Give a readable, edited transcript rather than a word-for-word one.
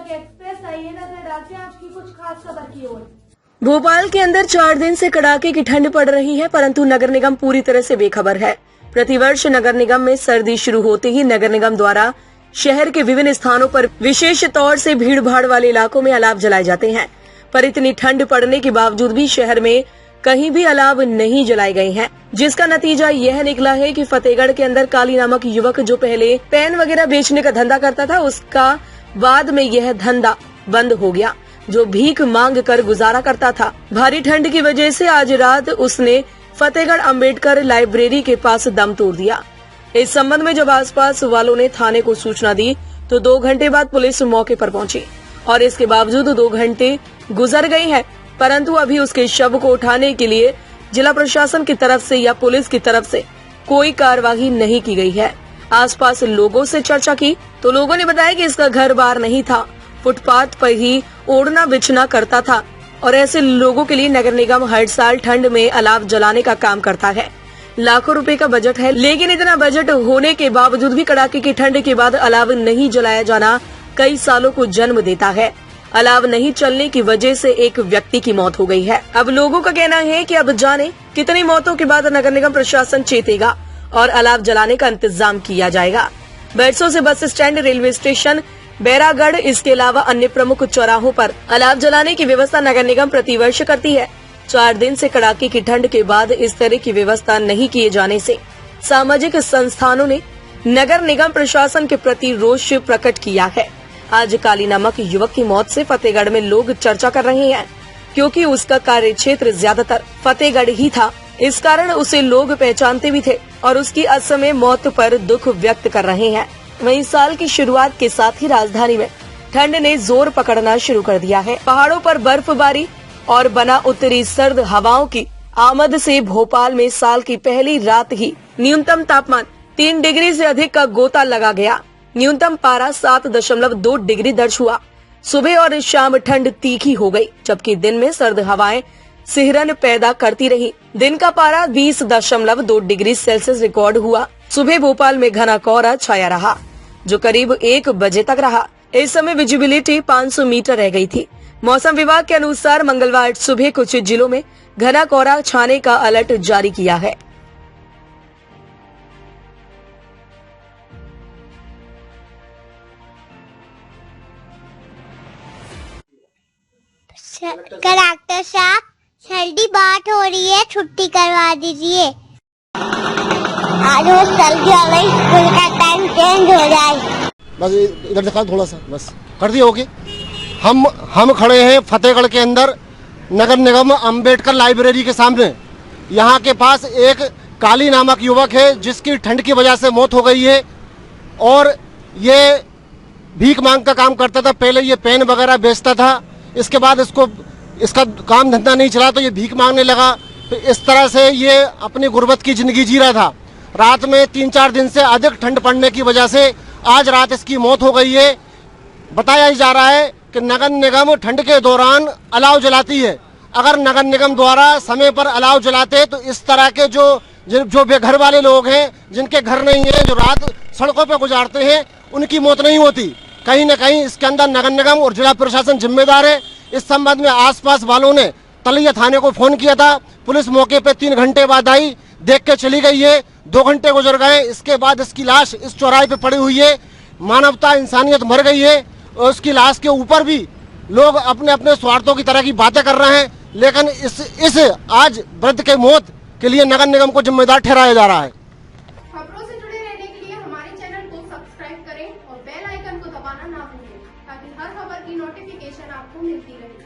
तक एक्सप्रेस आइए नजर डालते हैं आज की कुछ खास खबर की ओर। भोपाल के अंदर 4 दिन से कड़ाके की ठंड पड़ रही है, परंतु नगर निगम पूरी तरह से बेखबर है। प्रतिवर्ष नगर निगम में सर्दी शुरू होते ही नगर निगम द्वारा शहर के विभिन्न स्थानों पर विशेष तौर से भीड़ भाड़ वाले इलाकों में अलाव जलाए जाते हैं, पर इतनी ठंड पड़ने के बावजूद भी शहर में कहीं भी अलाव नहीं जलाए गए हैं, जिसका नतीजा यह निकला है कि फतेहगढ़ के अंदर काली नामक युवक जो पहले पेन वगैरह बेचने का धंधा करता था, उसका बाद में यह धंधा बंद हो गया। जो भीख मांग कर गुजारा करता था, भारी ठंड की वजह से आज रात उसने फतेहगढ़ अंबेडकर लाइब्रेरी के पास दम तोड़ दिया। इस संबंध में जब आसपास वालों ने थाने को सूचना दी तो 2 घंटे बाद पुलिस मौके पर पहुंची और इसके बावजूद 2 घंटे गुजर गए हैं, परंतु अभी उसके शव को उठाने के लिए जिला प्रशासन की तरफ से या पुलिस की तरफ से कोई कार्यवाही नहीं की गई है। आसपास लोगों से चर्चा की तो लोगों ने बताया कि इसका घर बार नहीं था, फुटपाथ पर ही ओढ़ना बिछना करता था और ऐसे लोगों के लिए नगर निगम हर साल ठंड में अलाव जलाने का काम करता है। लाखों रुपए का बजट है, लेकिन इतना बजट होने के बावजूद भी कड़ाके की ठंड के बाद अलाव नहीं जलाया जाना कई सालों को जन्म देता है। अलाव नहीं चलने की वजह से एक व्यक्ति की मौत हो गई है। अब लोगों का कहना है कि अब जाने कितनी मौतों के बाद नगर निगम प्रशासन चेतेगा और अलाव जलाने का इंतजाम किया जाएगा। बैरसो से bus stand, railway station, Bairagarh, इसके अलावा अन्य प्रमुख चौराहों पर अलाव जलाने की व्यवस्था नगर निगम प्रतिवर्ष करती है। 4 दिन से कड़ाके की ठंड के बाद इस तरह की व्यवस्था नहीं किए जाने से सामाजिक संस्थानों ने नगर निगम प्रशासन के प्रति रोष प्रकट किया है। आज काली नामक युवक की मौत से फतेहगढ़ में लोग चर्चा कर रहे हैं, क्योंकि उसका कार्य क्षेत्र ज्यादातर फतेहगढ़ ही था। इस कारण उसे लोग पहचानते भी थे और उसकी असमय मौत पर दुख व्यक्त कर रहे हैं। वहीं साल की शुरुआत के साथ ही राजधानी में ठंड ने जोर पकड़ना शुरू कर दिया है। पहाड़ों पर बर्फबारी और बना उत्तरी सर्द हवाओं की आमद से भोपाल में साल की पहली रात ही न्यूनतम तापमान 3 डिग्री से अधिक का गोता लगा गया। न्यूनतम पारा 7.2 डिग्री दर्ज हुआ। सुबह और शाम ठंड तीखी हो गई, जबकि दिन में सर्द हवाएं सिहरन पैदा करती रही। दिन का पारा 20.2 डिग्री सेल्सियस रिकॉर्ड हुआ। सुबह भोपाल में घना कोहरा छाया रहा, जो करीब 1 बजे तक रहा। इस समय विजिबिलिटी 500 मीटर रह गई थी। मौसम विभाग के अनुसार मंगलवार सुबह कुछ जिलों में घना कोहरा छाने का अलर्ट जारी किया है। कलेक्टर साहब, सर्दी बात हो रही है, छुट्टी करवा दीजिए। आज जल्दी वाला स्कूल का टाइम चेंज हो जाए। बस इधर दिखा थोड़ा सा, बस कर दिया ओके। हम खड़े हैं फतेहगढ़ के अंदर नगर निगम अंबेडकर लाइब्रेरी के सामने। यहाँ के पास एक काली नामक युवक है जिसकी ठंड की वजह से मौत हो गई है और ये भीख मांग का काम करता था। पहले ये पेन वगैरह बेचता था, इसके बाद इसका काम धंधा नहीं चला तो ये भीख मांगने लगा। तो इस तरह से ये अपनी गुर्बत की जिंदगी जी रहा था। रात में 3-4 दिन से अधिक ठंड पड़ने की वजह से आज रात इसकी मौत हो गई है। बताया जा रहा है कि नगर निगम ठंड के दौरान अलाव जलाती है। अगर नगर निगम द्वारा समय पर अलाव जलाते तो इस तरह के जो बेघर वाले लोग हैं, जिनके घर नहीं है, जो रात सड़कों पर गुजारते हैं, उनकी मौत नहीं होती। कहीं न कहीं इसके अंदर नगर निगम और जिला प्रशासन जिम्मेदार है। इस संबंध में आसपास वालों ने तलैया थाने को फोन किया था। पुलिस मौके पे 3 घंटे बाद आई, देख के चली गई है। 2 घंटे गुजर गए, इसके बाद इसकी लाश इस चौराहे पे पड़ी हुई है। मानवता, इंसानियत मर गई है और उसकी लाश के ऊपर भी लोग अपने अपने स्वार्थों की तरह की बातें कर रहे हैं, लेकिन इस आज वृद्ध के मौत के लिए नगर निगम को जिम्मेदार ठहराया जा रहा है। खबरों से जुड़े रहने के लिए हमारे चैनल को सब्सक्राइब करें और बेल आइकन को दबाना ना भूलें, ताकि हर खबर की नोटिफिकेशन आपको मिलती रहे।